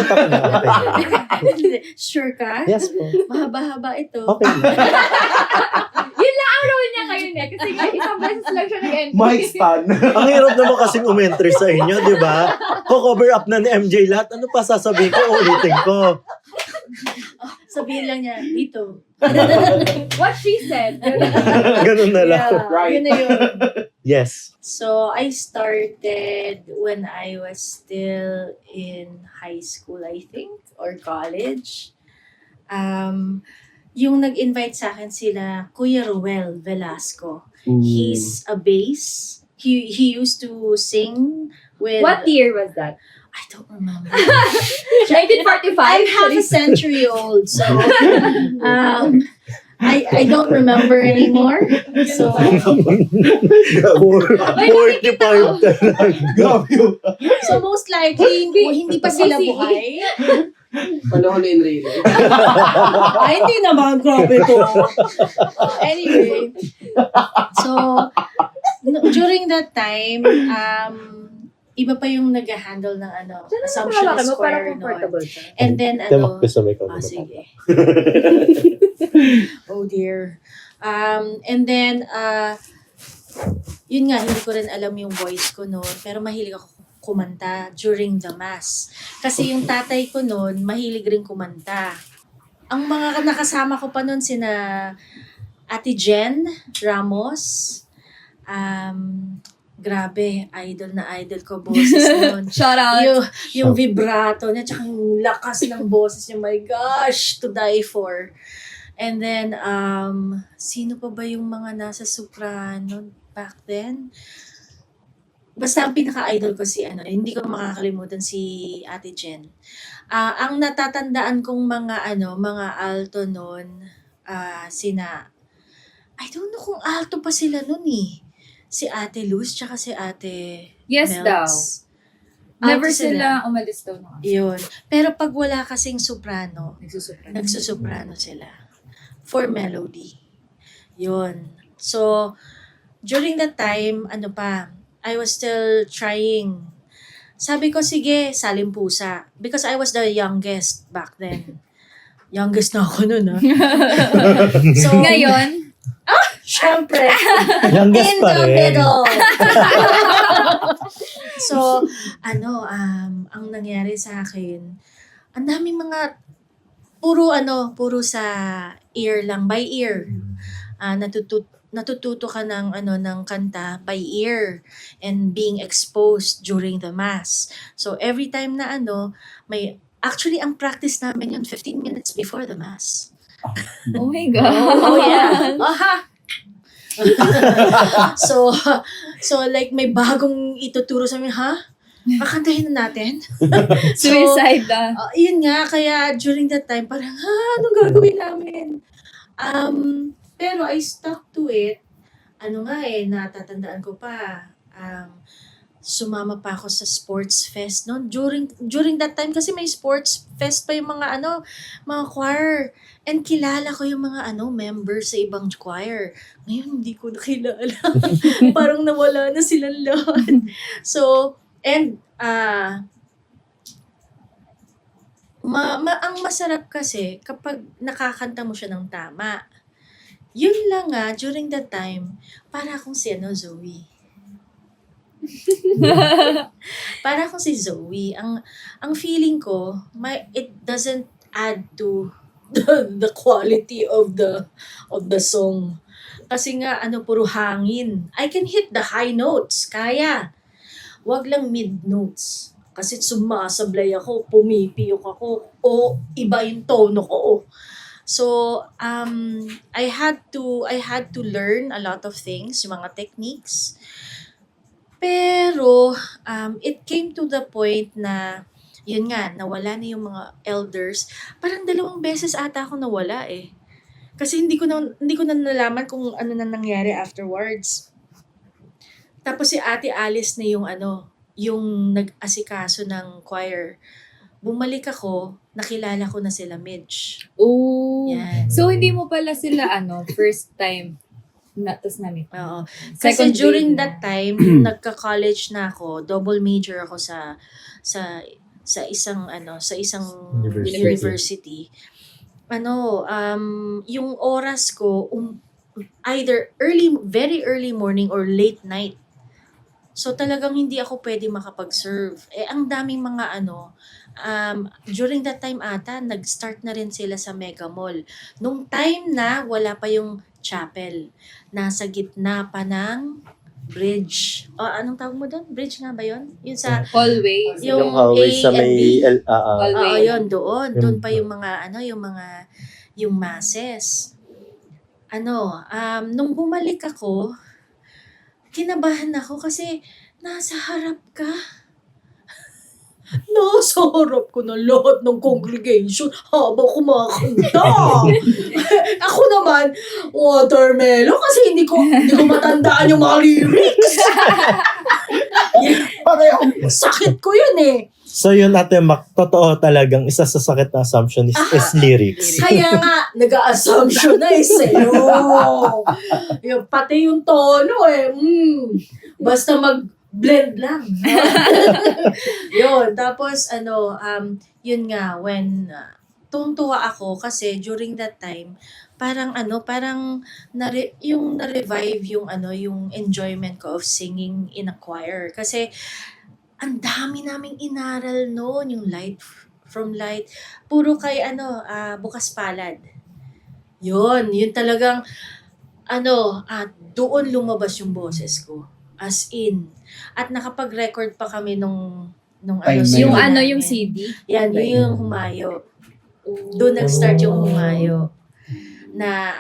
Tutok na. Okay. Sure ka? Yes po. Mahaba-haba ito. Okay. Yun lang ang role niya ngayon eh. Kasi isang beses lang siya nag-entry. Mic stand. Ang hirap naman kasing umentry sa inyo, di ba? Ko-cover up na ni MJ lahat. Ano pa sasabihin ko? Ulitin ko. Sabihin lang niya, dito. What she said. Ganun na lang. Yeah, Right. yun na yun. Yes. So, I started when I was still in high school, I think, or college. Yung nag-invite sa akin sila, Kuya Ruel Velasco. He's a bass. He used to sing with... What year was that? I don't remember. 1945? I'm half a century old, so I don't remember anymore. So 45 talaga. Grabe yun. so most likely hindi pa sila buhay. Panahon ni Enrique. Ay, hindi naman. Grabe to. Anyway. So, during that time, iba pa yung nag-handle ng Assumption Square noon. siya. And then, Tamak ko sa may kamay. sige. Oh dear. And then, yun nga, hindi ko rin alam yung voice ko noon, pero mahilig ako kumanta during the mass. Kasi yung tatay ko noon, mahilig rin kumanta. Ang mga nakasama ko pa noon sina Ate Jen Ramos, grabe, idol na idol ko boses noon. Shout out. Yung vibrato niya, tsaka yung lakas ng boses niya, my gosh, to die for. And then, sino pa ba yung mga nasa soprano back then? Basta ang pinaka-idol ko hindi ko makakalimutan si Ate Jen. Ang natatandaan kong mga alto noon, I don't know kung alto pa sila noon eh. Si Ate Luz, tsaka si Ate Yes Melts. daw. Never Alto sila umalis daw. Yun. Pero pag wala kasing soprano, Nagsusuprano. nagsusoprano sila. For melody. Yun. So, during that time, I was still trying. Sabi ko, sige, salimpusa. Because I was the youngest back then. Youngest na ako nun, ha? So, Ngayon, syempre, Youngest in pa the rin. middle. So, ang nangyari sa akin, ang daming mga, puro sa ear lang, by ear. Natututo ka ng kanta by ear and being exposed during the mass. So, every time na actually, ang practice namin yun, 15 minutes before the mass. oh my God. Oh, yeah. Aha! so like may bagong ituturo sa amin, ha? Kakantahin na natin? Suicide na. Yun nga, kaya during that time, parang, anong gagawin namin? Pero I stuck to it. Natatandaan ko pa. Sumama pa ako sa sports fest noon. During that time, kasi may sports fest pa yung mga choir. And kilala ko yung mga members sa ibang choir. Ngayon, hindi ko nakilala. Parang nawala na silang lahat. So, and, ang masarap kasi kapag nakakanta mo siya ng tama. Yun lang during that time, para akong si Zoe. Para akong si Zoe. Ang feeling ko, it doesn't add to the quality of the song. Kasi nga, puro hangin. I can hit the high notes. Kaya. Wag lang mid notes. Kasi sumasablay ako, pumipiyok ako, o iba yung tono ko. So, I had to learn a lot of things, yung mga techniques. Pero, it came to the point na, yun nga, nawala na yung mga elders. Parang 2 beses ata ako nawala eh. Kasi hindi ko na nalaman kung ano na nangyari afterwards. Tapos si Ate Alice na yung nag-asikaso ng choir. Bumalik ako, nakilala ko na sila Midge. Oh. Yan. So, hindi mo pala sila, first time tas namit. Oo. Kasi during that time, nagka-college na ako, double major ako sa sa isang University. university. Yung oras ko either very early morning or late night. So talagang hindi ako pwede makapag-serve. Ang daming mga during that time ata, nag-start na rin sila sa Mega Mall. Nung time na wala pa yung chapel, nasa gitna pa ng bridge. Anong tawag mo doon? Bridge nga ba yun? Yun sa Always. yung Yung hallway sa A and may... B. Hallway. Yun, doon. Yun Doon pa pa. yung masses. Nung bumalik ako, kinabahan ako kasi nasa harap ka. Nasa harap ko na lahat ng congregation habang kumakanta. Ako naman, watermelon kasi hindi ko matandaan yung mga lyrics. Pareho. Sakit ko yun eh. So yun Ate Mac, totoo talagang isa sa sakit na assumption is lyrics. Kaya nga, nag-a-assumption na sa'yo. Pati yung tono basta mag-blend lang. Yun. Tapos, yun nga, when tuwang-tuwa ako kasi during that time, parang yung na-revive yung enjoyment ko of singing in a choir. Kasi, ang dami naming inaral noon, yung light from light. Puro kay bukas palad. Yun talagang doon lumabas yung boses ko. As in. At nakapag-record pa kami nung Time na CD Yung namin. yung CD. Yan, yung humayo. Doon nag-start yung humayo. Na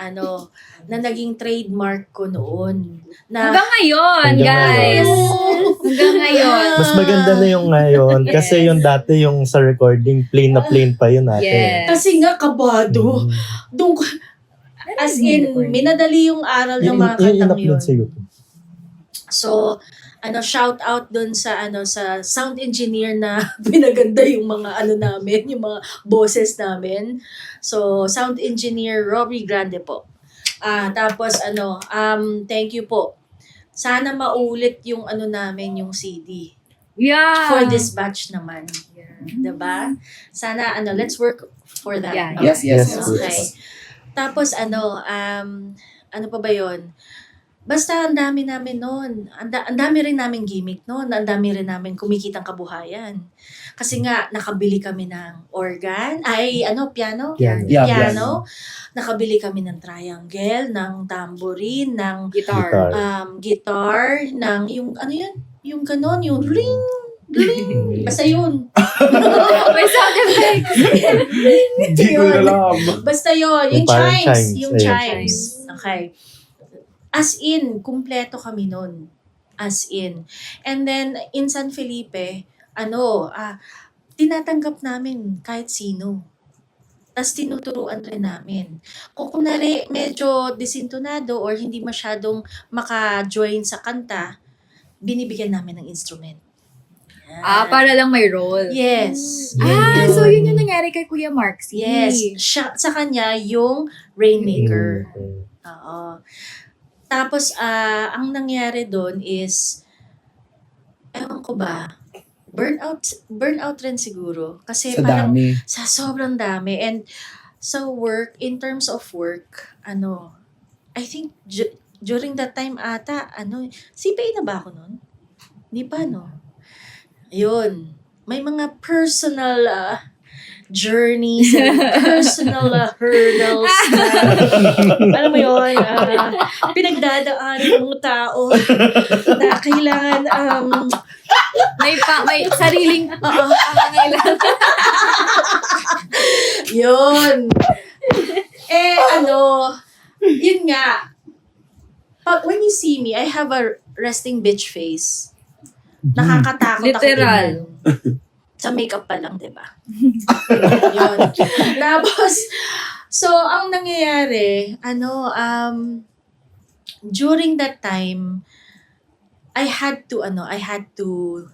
na naging trademark ko noon. Na Hanggang ngayon, Hanggang guys. ngayon. Hanggang ngayon. Mas maganda na yung ngayon kasi yung dati yung sa recording, plain na plain pa yun natin. Yes. kasi nga kabado. Mm. Doon as in, minadali yung aral ng mga kantang yun. In-upload sa YouTube. So, shout out doon sa sa sound engineer na pinaganda yung mga namin, yung mga boses namin. So, sound engineer Robbie Grande po. Tapos thank you po. Sana maulit yung namin yung CD. Yeah. For this batch naman. 'Di ba? Sana let's work for that. Yeah. Yes, yes, Yes. Okay. Tapos ano pa ba 'yon? Basta ang dami namin noon. Ang dami rin namin gimmick noon. Ang dami rin namin kumikitang kabuhayan. Kasi nga, nakabili kami ng organ. Piano? Piano. Yeah, Piano. Nakabili kami ng triangle, ng tambourine, ng Guitar. guitar, ng yung yun? Yung ganon, yung ring, ring. Basta yun. May sound effects. Hindi ko na alam. Basta yun. Yung Yung parang chimes. chimes. Yung Ayun. chimes. Okay. As in, kumpleto kami nun. As in. And then, in San Felipe, tinatanggap namin kahit sino. Tapos tinuturuan rin namin. Kung kunwari medyo disintonado or hindi masyadong maka-join sa kanta, binibigyan namin ng instrument. Yan. Para lang may role. Yes. So yun yung nangyari kay Kuya Marksy. Yes. Siya, sa kanya, yung Rainmaker. Oo. Tapos, ang nangyari doon is, ewan ko ba, burnout rin siguro. Kasi Sa parang, dami. sa sobrang dami. And sa work, in terms of work, I think during that time ata, CPA na ba ako nun? Di pa, no? Ayun. May mga personal journeys and personal hurdles na, alam mo yun, pinagdadaan ng mga tao na kailangan, May sariling pangangailangan. yun. Yun nga, when you see me, I have a resting bitch face. Nakakatakot ako Literal. tingnan. Sa makeup pa lang, di ba? Yun. Tapos, so, ang nangyayari, during that time, I had to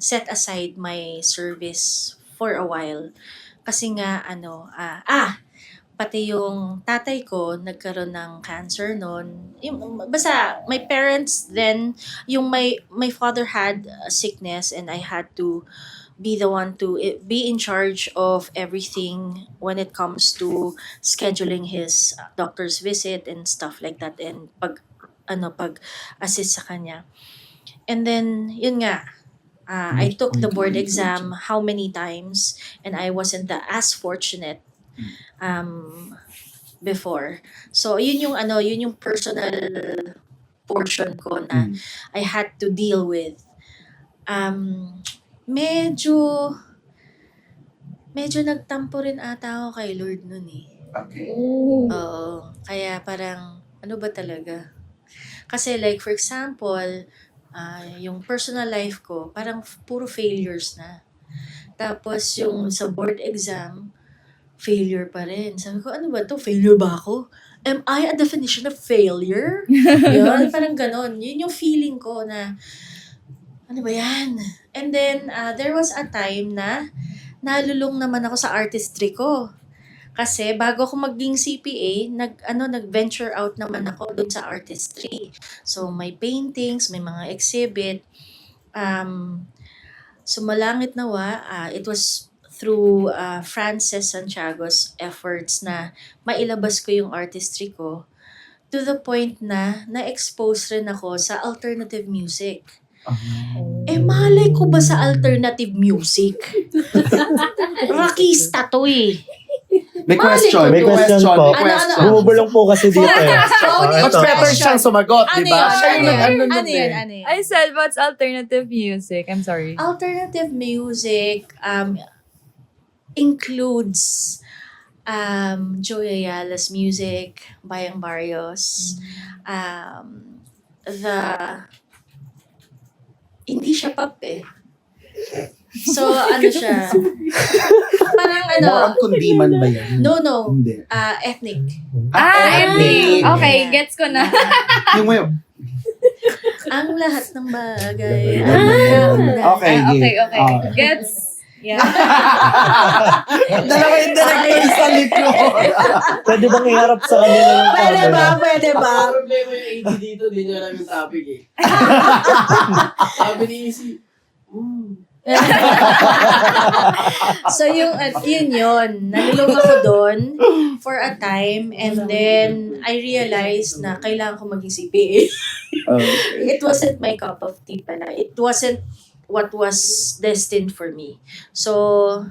set aside my service for a while. Kasi nga, pati yung tatay ko nagkaroon ng cancer noon. Basta, my parents then, my father had a sickness and I had to be the one to be in charge of everything when it comes to scheduling his doctor's visit and stuff like that, and pag assist sa kanya. And then yun nga, I took the board exam how many times, and I wasn't as fortunate before. So yun yung personal portion ko na I had to deal with. Medyo nagtampo rin ata ako kay Lord nun eh. Okay. Oo. Kaya parang, ano ba talaga? Kasi like, for example, yung personal life ko, parang puro failures na. Tapos yung sa board exam, failure pa rin. Sabi ko, ano ba to? Failure ba ako? Am I a definition of failure? Yun, parang ganon. Yun yung feeling ko na, ano ba yan? And then, there was a time na nalulung naman ako sa artistry ko. Kasi bago ako maging CPA, nag-venture out naman ako dun sa artistry. So, may paintings, may mga exhibit. Sumalangit nawa, it was through Frances Santiago's efforts na mailabas ko yung artistry ko to the point na na-expose rin ako sa alternative music. Malay ko ba sa alternative music? Rockista to eh. May question. May question po. Ano? Bumubulong po kasi dito eh. Much Ito. better siyang sumagot, di ba? Siya yung nag-ano Ano nun yun? eh. Ano yun? I said, what's alternative music? I'm sorry. Alternative music includes Joy Ayala's music, Bayang Barrios, hindi siya pop eh. So, ano siya? Parang More on kundiman ba yan? No. Hindi. Ethnic. Ethnic. Okay, gets ko na. Yung mo yun. Ang lahat ng bagay. Okay, Okay. game. Gets. Yeah. Dalawa yung director sa likod. Pwede bang iharap sa kanila yung camera? Pwede ba? Ang problema yung AD dito, di nyo alam yung topic eh. Sabi ni Isi, So yun. Nalulung ako doon for a time, and then I realized na kailangan ko maging CPA. It wasn't my cup of tea pala. It wasn't what was destined for me. So,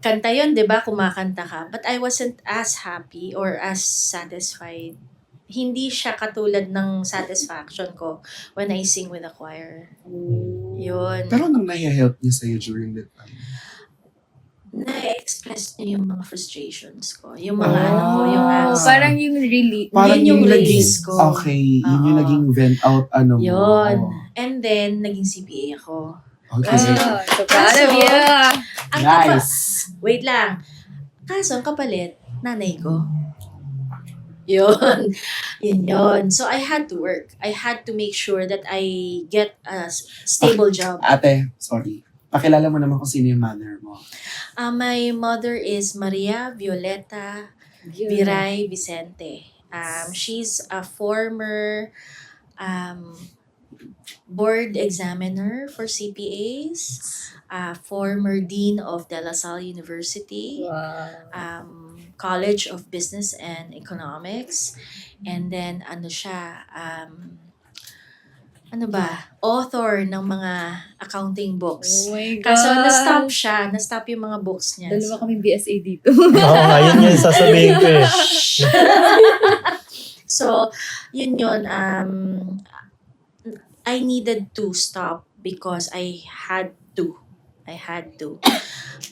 kanta yun, di ba? Kumakanta ka. But I wasn't as happy or as satisfied. Hindi siya katulad ng satisfaction ko when I sing with a choir. Yun. Pero nang nahihelp niya sa'yo during that time? Na-express niya yung mga frustrations ko. Yung mga yung angst. Parang yung really... Parang Yun yung naging- release ko. Okay, yun yung Oo. naging vent out mo. Yun. And then, naging CPA ako. Okay. Oh, so proud of you. Ang Nice. Wait lang. Kaso, ang kapalit, nanay ko. Yun. Yun. So, I had to work. I had to make sure that I get a stable job. Ate, sorry. Pakilala mo naman kung sino yung mother mo. My mother is Maria Violeta Viray Vicente. She's a former board examiner for CPAs, former dean of De La Salle University, College of Business and Economics, and then author ng mga accounting books. Oh my God. Kaso na-stop yung mga books niya. Dalawa kaming BSA dito. Oo nga, yun yung sasabihin ko eh. So, yun. I needed to stop because I had to.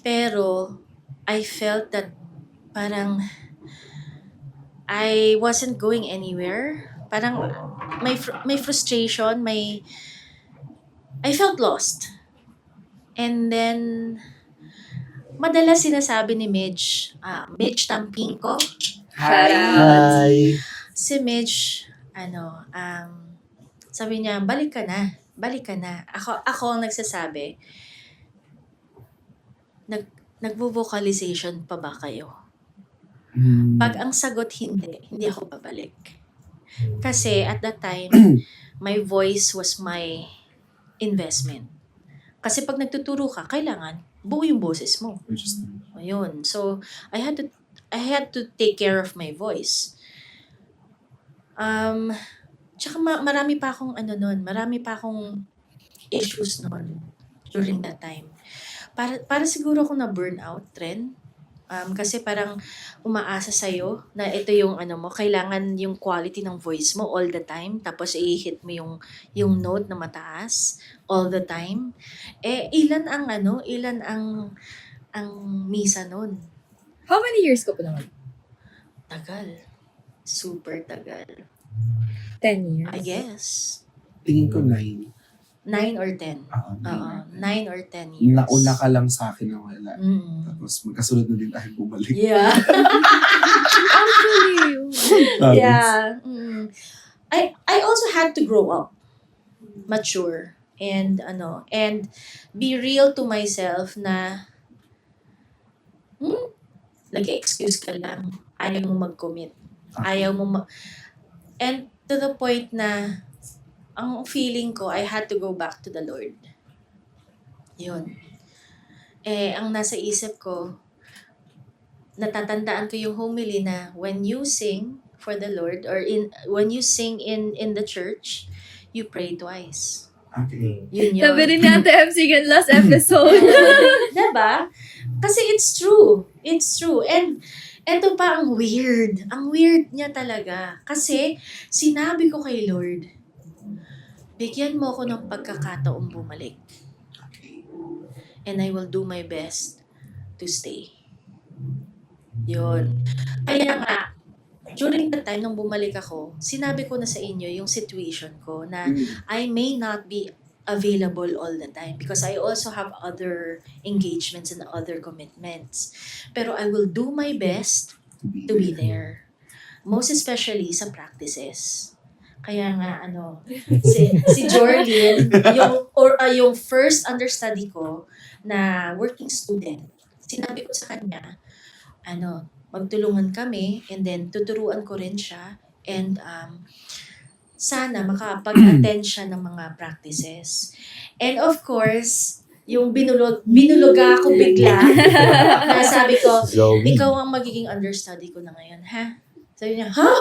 Pero, I felt that parang I wasn't going anywhere. Parang may frustration, I felt lost. And then, madalas sinasabi ni Midge Tampinko, Hi. si Midge, sabi niya, balik ka na. Ako ang nagsasabi, nagvo-vocalization pa ba kayo? Pag ang sagot hindi ako babalik. Kasi at that time, my voice was my investment. Kasi pag nagtuturo ka, kailangan buo yung boses mo. Which is Ayun. So, I had to take care of my voice. Tsaka marami pa akong marami pa akong issues noon during that time. Para siguro ako na burnout trend. Kasi parang umaasa sa'yo na ito yung mo, kailangan yung quality ng voice mo all the time, tapos i-hit mo yung note na mataas all the time. Ilan ang misa nun? How many years ko po naman? Tagal. Super tagal. 10 years. I guess. tingin ko 9. 9 or 10. Oo, 9 or 10 years. Nauna ka lang sa akin na wala. Mm. Tapos magkasunod na din tayo bumalik. Yeah. Actually, Yeah. I also had to grow up, mature, and be real to myself na nag-excuse ka lang, ayaw mo mag-commit. And to the point na ang feeling ko, I had to go back to the Lord. Yun. Ang nasa isip ko, natatandaan ko yung homily na when you sing for the Lord or when you sing in the church, you pray twice. Okay. Yun yun. sabi rin ni Ate MC yan last episode. Diba? Kasi it's true. It's true. And eto pa ang weird. Ang weird niya talaga. Kasi sinabi ko kay Lord, bigyan mo ako ng pagkakataong bumalik. And I will do my best to stay. Yun. Kaya nga, during the time nung bumalik ako, sinabi ko na sa inyo yung situation ko na I may not be available all the time because I also have other engagements and other commitments. Pero I will do my best to be there. Most especially sa practices. Kaya nga si Jorlyn, yung first understudy ko na working student, sinabi ko sa kanya, magtulungan kami and then tuturuan ko rin siya and sana makapag-attend siya ng mga practices. And of course, yung binuluga ako bigla na sabi ko, Zoe. ikaw ang magiging understudy ko na ngayon, ha? Sabi niya, ha?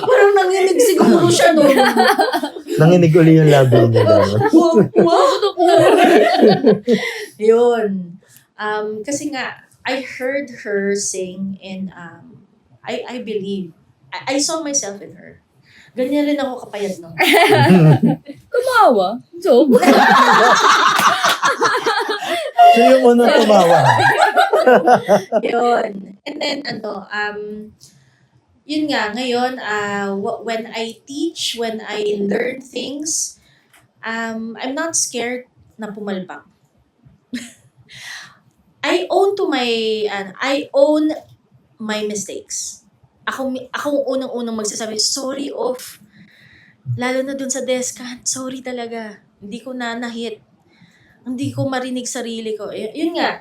Parang nanginig siguro siya noon. Nanginig uli yung labi niya. Yun. Kasi nga, I heard her sing and I believe, I saw myself in her. Ganyan rin ako kapayat nung. Kumawa. So, Siya yung unang tumawa. Yun. And then, yun nga, ngayon, when I teach, when I learn things, I'm not scared na pumalpak. I own my mistakes. Ako unang-unang magsasabi, sorry off. Lalo na dun sa descant, sorry talaga. Hindi ko na na-hit. Hindi ko marinig sarili ko. Yun nga,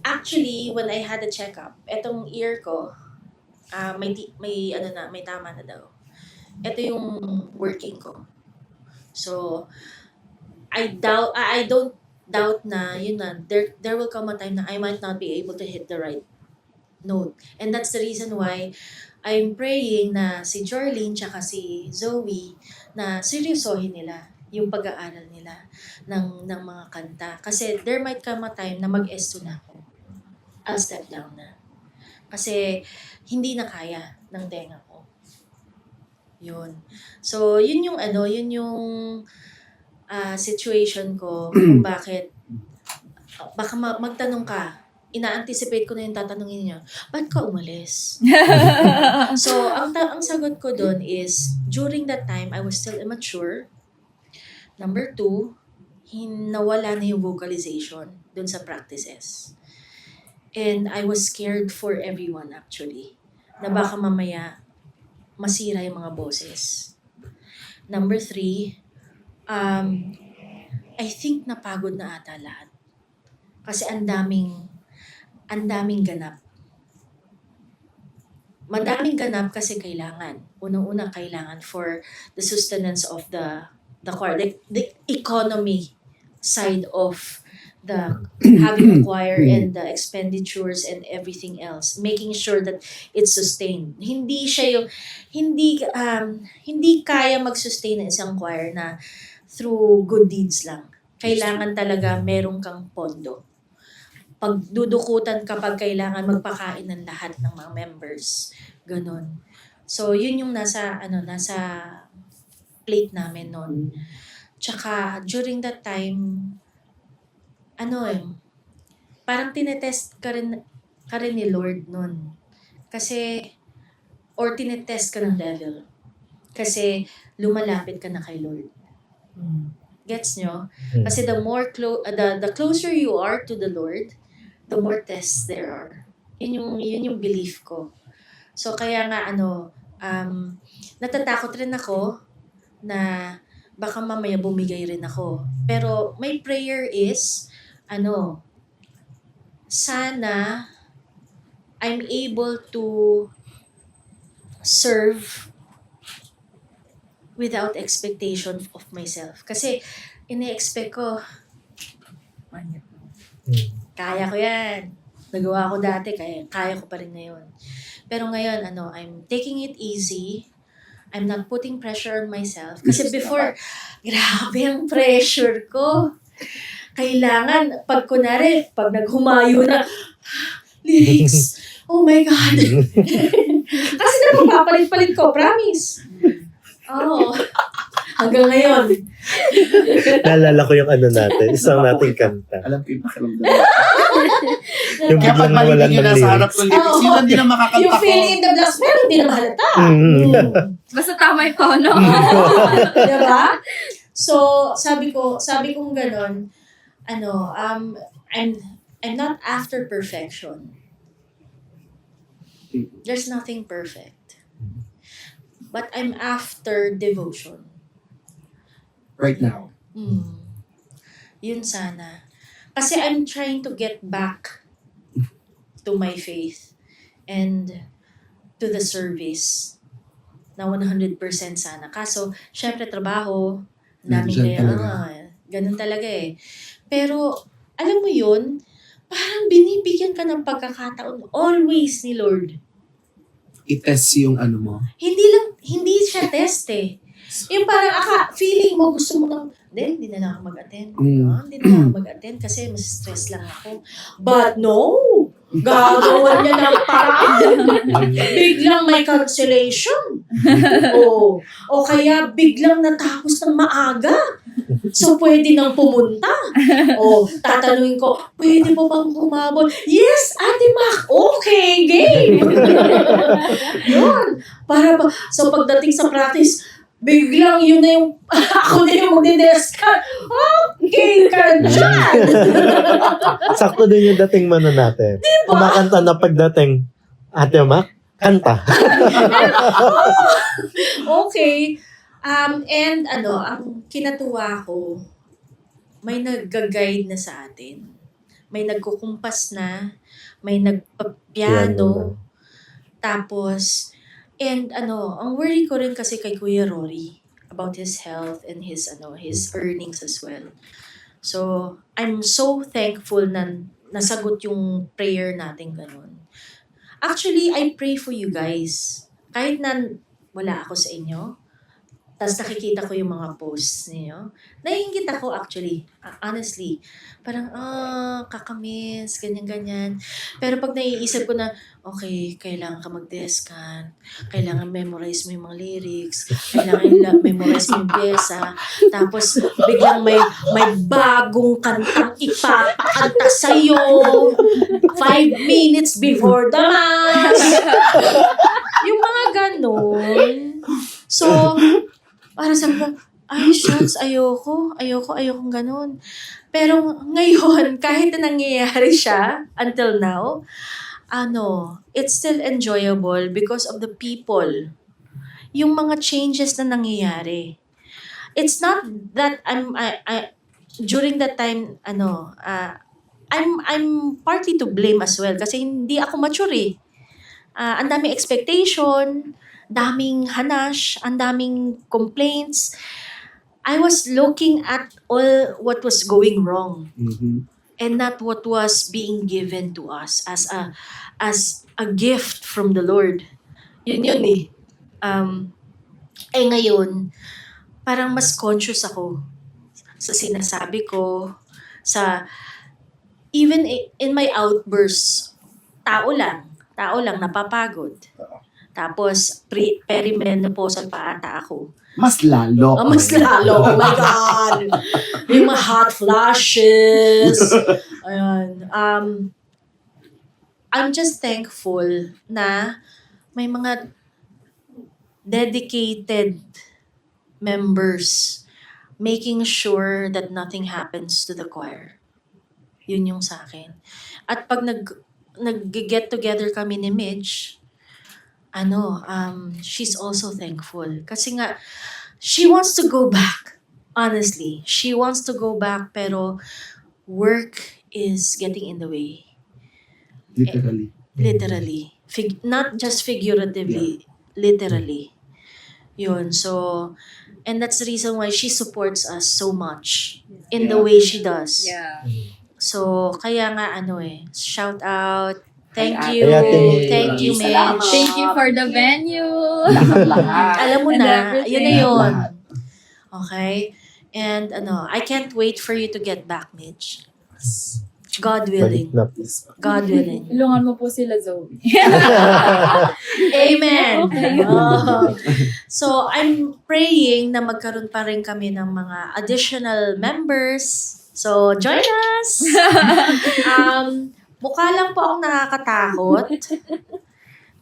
actually, when I had a checkup, etong ear ko, may tama na daw. Ito yung working ko. So, I don't doubt na, yun na, there will come a time na I might not be able to hit the right note. And that's the reason why I'm praying na si Jorlyn tsaka si Zoe na seryosohin nila yung pag-aaral nila ng mga kanta. Kasi there might come a time na mag-esto na ako. I'll step down na. Kasi hindi na kaya ng tenga ko. Yun. So, yun yung situation ko kung bakit baka magtanong ka, ina-anticipate ko na yung tatanungin niya, ba't ka umalis? So, ang sagot ko doon is, during that time, I was still immature. Number 2, nawala na yung vocalization doon sa practices. And I was scared for everyone actually, na baka mamaya masira yung mga boses. Number 3, I think napagod na ata lahat. Kasi ang daming ganap. Madaming ganap kasi kailangan. Unang-una kailangan for the sustenance of the choir, the economy side of the having a choir and the expenditures and everything else, making sure that it's sustained. Hindi siya yung hindi kaya mag-sustain ng isang choir na through good deeds lang. Kailangan talaga meron kang pondo. Pagdudukutan kapag kailangan magpakain ng lahat ng mga members. Ganon. So, yun yung nasa plate namin noon. Tsaka, during that time, parang tinetest ka rin ni Lord noon. Kasi, or tinetest ka ng devil. Kasi, lumalapit ka na kay Lord. Gets nyo? Kasi the more the closer you are to the Lord, the more tests there are. Yun yung belief ko. So kaya nga natatakot rin ako na baka mamaya bumigay rin ako. Pero my prayer is sana I'm able to serve without expectation of myself. Kasi, ine-expect ko, kaya ko yan. Nagawa ko dati, kaya ko pa rin ngayon. Pero ngayon, I'm taking it easy. I'm not putting pressure on myself. Kasi before, grabe ang pressure ko. Kailangan, pag naghumayo na, lyrics, oh my God. Kasi napapalit-palit ko, promise. Oo. Hanggang ngayon. Naalala ko yung natin, isang nating kanta. Alam ko yung pakiramdam. Yung Kaya pag biglang nawalan mahilig yun ng nasa harap lyrics. ng lyrics, yun ang di na makakanta You ko. feel in the blocks, pero hindi na mahalata. Basta tama yung tono. Diba? So, sabi kong ganon, I'm not after perfection. There's nothing perfect. But I'm after devotion. Right now. Yun sana. Kasi I'm trying to get back to my faith and to the service na 100% sana. Kaso, syempre trabaho, daming Ganun talaga. ganun talaga eh. Pero, alam mo yun, parang binibigyan ka ng pagkakataon always ni Lord. I-test yung mo. Hindi siya test eh. Yung parang feeling mo, gusto mo nang, hindi na lang ako mag-attend. Hindi na lang ako mag-attend kasi mas stress lang ako. But no! Gagawa niya ng paraan. Biglang may cancellation. O kaya biglang natapos ng maaga. So, pwede nang pumunta. Tatanungin ko, pwede mo bang humabol? Yes, Ate Mac! Okay, game! Yun. So, pagdating sa practice, biglang yun na yung, ako na yung magdideska. Okay ka dyan! Sakto din yung dating natin. Diba? Kumakanta na pagdating, Ate Mac, kanta. Okay. And ang kinatuwa ko, may nag-guide na sa atin. May nagkukumpas na, may nagpapiano, tapos, and ang worry ko rin kasi kay Kuya Rory about his health and his earnings as well. So, I'm so thankful na nasagot yung prayer natin ganun. Actually, I pray for you guys. Kahit na wala ako sa inyo, tapos nakikita ko yung mga posts niyo. Naiingit ako actually. Honestly. Parang, kakamiss, ganyan-ganyan. Pero pag naiisip ko na, okay, kailangan ka mag-deskan. Kailangan memorize mo yung mga lyrics. Kailangan memorize mo yung pyesa. Tapos, biglang may bagong kantang ipapakanta sa'yo. 5 minutes before the mass. Yung mga ganon. So, parang sabi ko, shucks, ayokong ganun. Pero ngayon, kahit na nangyayari siya, until now, it's still enjoyable because of the people. Yung mga changes na nangyayari. It's not that during that time, I'm partly to blame as well kasi hindi ako mature eh. Ang daming expectation, daming hanash, ang daming complaints. I was looking at all what was going wrong Mhm. and not what was being given to us as a gift from the Lord. Yun eh. Ngayon, parang mas conscious ako sa sinasabi ko, sa even in my outbursts, tao lang, napapagod. Tapos, perimenopausal pa ata ako. Mas lalo. Mas lalo, oh my God! Yung mga hot flashes. Ayan. I'm just thankful na may mga dedicated members making sure that nothing happens to the choir. Yun yung sa akin. At pag nag-get together kami ni Midge, she's also thankful. Kasi nga, she wants to go back. Honestly, she wants to go back pero work is getting in the way. Literally. Not just figuratively, literally. Yun, so, and that's the reason why she supports us so much in the way she does. Yeah. So, kaya nga shout out. Thank Hi, you. Ate. Thank you, Salamat. Mitch. Thank you for the venue. Lahat. Alam mo And na, everything. yun na yun. Lahat. Okay? And I can't wait for you to get back, Mitch. God willing. Balik na, please. God willing. Tulungan mo po sila, Zoe. Amen. Okay. Oh. So, I'm praying na magkaroon pa rin kami ng mga additional members. So, join us! Mukha lang po akong nakakatakot.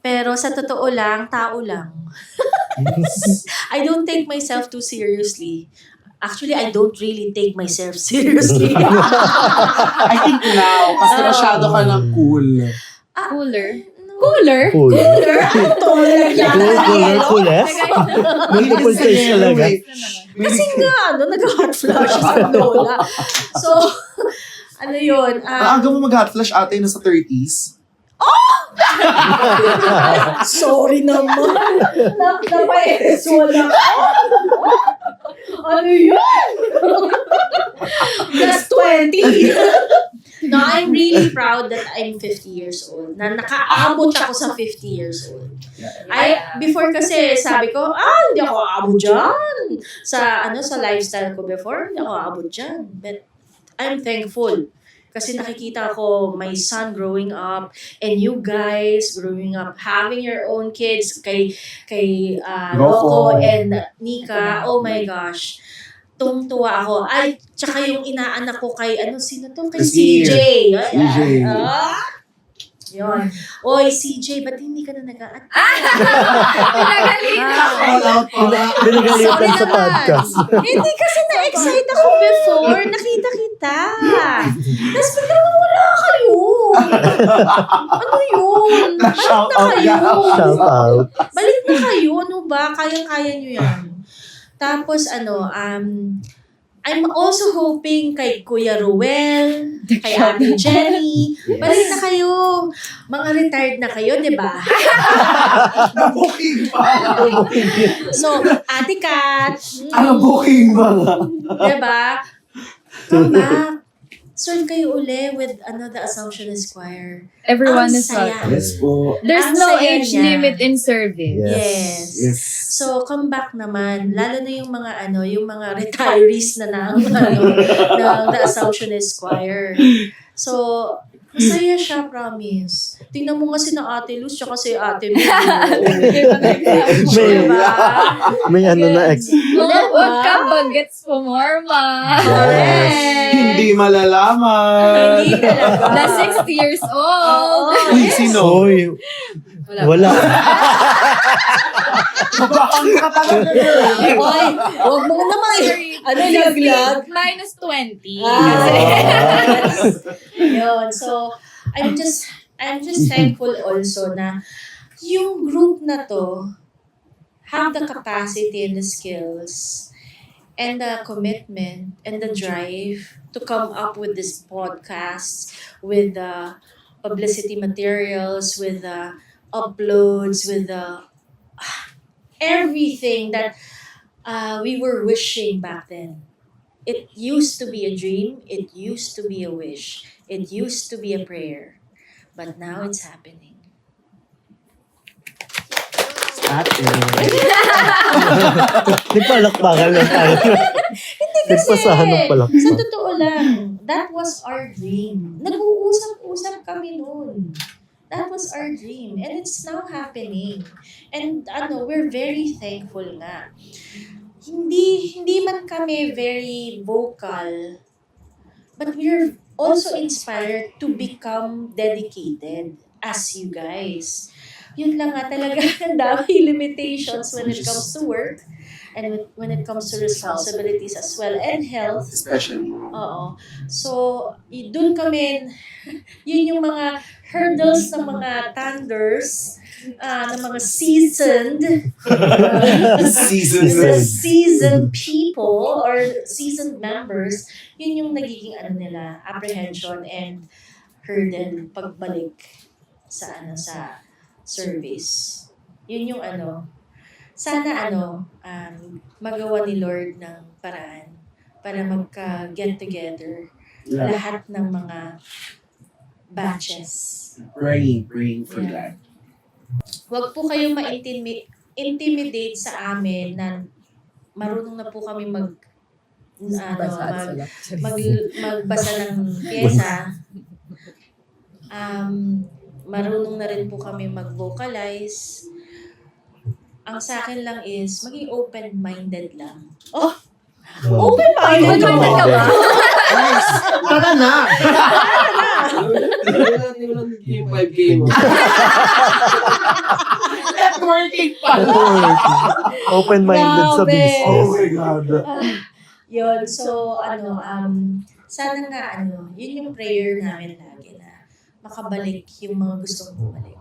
Pero sa totoo lang, tao lang. I don't take myself too seriously. Actually, I don't really take myself seriously. I think now, kasi masyado ka ng cool. Cooler. Cooler? Cool. Cooler. Coolest? Multiple taste talaga. Kasi nga, nag-hot flash sa lola. So, yun? Maaga mo mag-hot flash ate, nasa 30s. Sorry naman. Napa-SO lang ako. Ano yun? Plus 20. No, I'm really proud that I'm 50 years old. Na nakaabot ako sa 50 years old. Before kasi sabi ko, hindi ako aabot dyan. Sa lifestyle ko before, hindi ako aabot dyan. But I'm thankful. Kasi nakikita ko my son growing up and you guys growing up, having your own kids kay Rocco and Nika. Oh my gosh. Tungtuwa ako. Ay, tsaka yung inaanak ko kay, sino to? Kay CJ. CJ. Yun. Oy, CJ, ba't hindi ka na nag-aat? Binigalitan sa podcast. Hindi kasi na-excite ako before. Nakita kita. Tapos biglang wala kayo. Ano yun? Balik Shout na out kayo. yan. Shout out. Balik na kayo. Ano ba? Kayang-kaya nyo yan. Tapos I'm also hoping kay Kuya Ruel, kay Ate Jenny, balik na kayo. Mga retired na kayo, di ba? Booking ba? So, Ate Kat, Ano booking ba? di ba? Come back. Serve kayo uli with the Assumptionist Choir. Everyone Ang is saya. welcome. Yes po. There's Ang no saya age niya. limit in service. Yes. Yes. So, come back naman. Lalo na yung mga retirees na ng The Assumptionist Choir. So, masaya siya, promise. Tingnan mo nga si na Ate Luz, tsaka si Ate May. Diba? May na ex. Huwag ka bagets pumorma. Correct. Hindi malalaman. Hindi talaga. The 60 years old. Oo. Uy, sino? Hoy, wala. Mabahang ka talaga. Oy, huwag mo naman. Laglag? Minus 20. Yun. So, I'm just thankful also na yung group na to have the capacity and the skills and the commitment and the drive to come up with this podcast, with the publicity materials, with the uploads, with the everything that we were wishing back then. It used to be a dream. It used to be a wish. It used to be a prayer. But now it's happening. Ate. Nagpalakpakan lang tayo. Nagpasahan ng Sa palakpak. totoo lang, that was our dream. Nag-uusap-usap kami noon. That was our dream. And it's now happening. And we're very thankful nga. Hindi man kami very vocal, but we're also inspired to become dedicated as you guys. Yun lang nga talaga, ang dami limitations when it comes to work and when it comes to responsibilities as well and health. Especially. Oo. So, dun kami, yun yung mga hurdles ng mga thunders, ng mga seasoned, the seasoned people or seasoned members, yun yung nagiging apprehension and hurdle pagbalik sa service. Yun yung sana magawa ni Lord ng paraan para magka-get together lahat ng mga batches. Praying for Yeah. that. Huwag po kayong ma-intimidate sa amin na marunong na po kami magbasa ng pyesa. Marunong na rin po kami mag-vocalize. Ang sa akin lang is, maging open-minded lang. Oh! Open-minded ka ba? Nice! Tara na! Hindi mo lang naging 5K mo. Networking pa! Open-minded sa Grabe. business. Oh my God. Yun, so, sana nga, yun yung prayer namin lagi na makabalik yung mga gustong bumalik.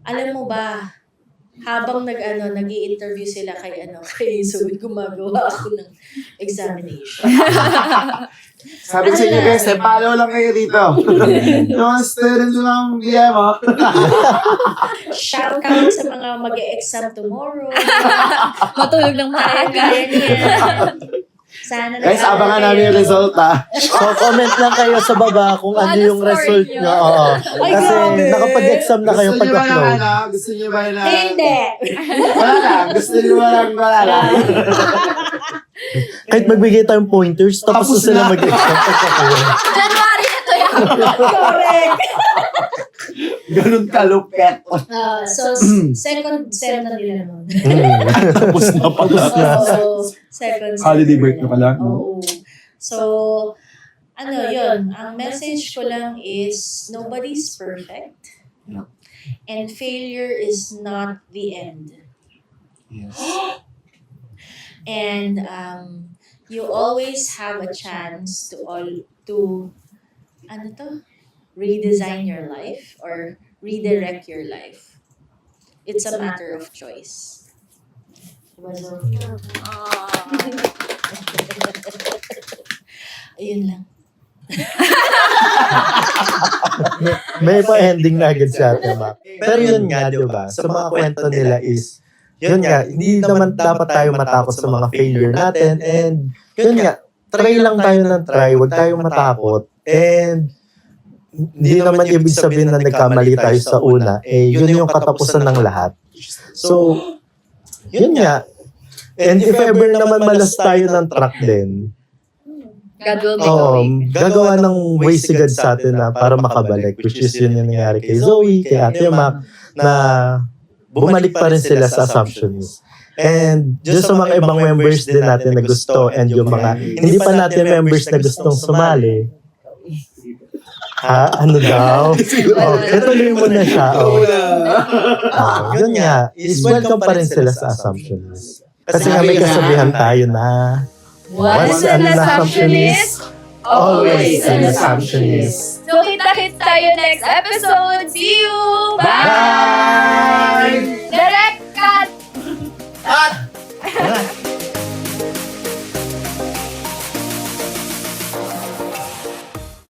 Alam mo ba, habang nag-i-interview sila kay Zoe, gumagawa ako ng examination. Sabi ko sa inyo guys, follow lang kayo dito. Yung mga students lang BM, oh. Shout out sa mga mag-e-exam tomorrow. Matulog ng maaga. Sana Guys, abangan namin yung result, ha. So, comment lang kayo sa baba kung ano yung score result nyo? nyo. Oo. Ay, Kasi grabe. nakapag-exam na kayo Gusto nyo ba ng pag-upload. Gusto nyo ba na... Hindi. Wala lang. Gusto nyo ba lang wala lang. Kahit magbigay tayong pointers, tapos na Tapos sila na. mag-exam pagkakuha. January na to yan. Correct. Ganun kalupet. So, second sem na nila nun. Tapos na pala. Oo, second sem Holiday break na pala, no? Oo. So, yun. Ang message ko lang is, nobody's perfect. Yeah. And failure is not the end. Yes. And you always have a chance to redesign your life or redirect your life. It's a matter of choice. Diba, Zoe? Ayun lang. May pa-ending na agad siya, Mac. Pero yun nga, di ba? Sa mga kwento nila is, yun nga, hindi naman dapat tayo matakot sa mga failure natin. And yun nga, try lang tayo ng try. Huwag tayong matakot. And hindi naman ibig sabihin na nagkamali tayo sa una. Yun yung katapusan ng lahat. So, yun nga. And if ever naman malas tayo ng track din, God will make a way. gagawa ng way si God sa atin na para makabalik. Which is yun yung nangyari kay Zoe, kay Ate Mac, na bumalik pa rin sila sa Assumptionist. And just sa mga ibang members din natin na gusto and yung mga hindi pa natin members na gustong sumali. Ha? Ano daw? Ituloy mo na siya. Yun nga, is welcome pa rin sila sa Assumptionist. Kasi nga may kasabihan tayo na Once an assumptionist, always an Assumptionist. so kita-kits tayo next episode. See you! Bye! Bye! Direct cut! At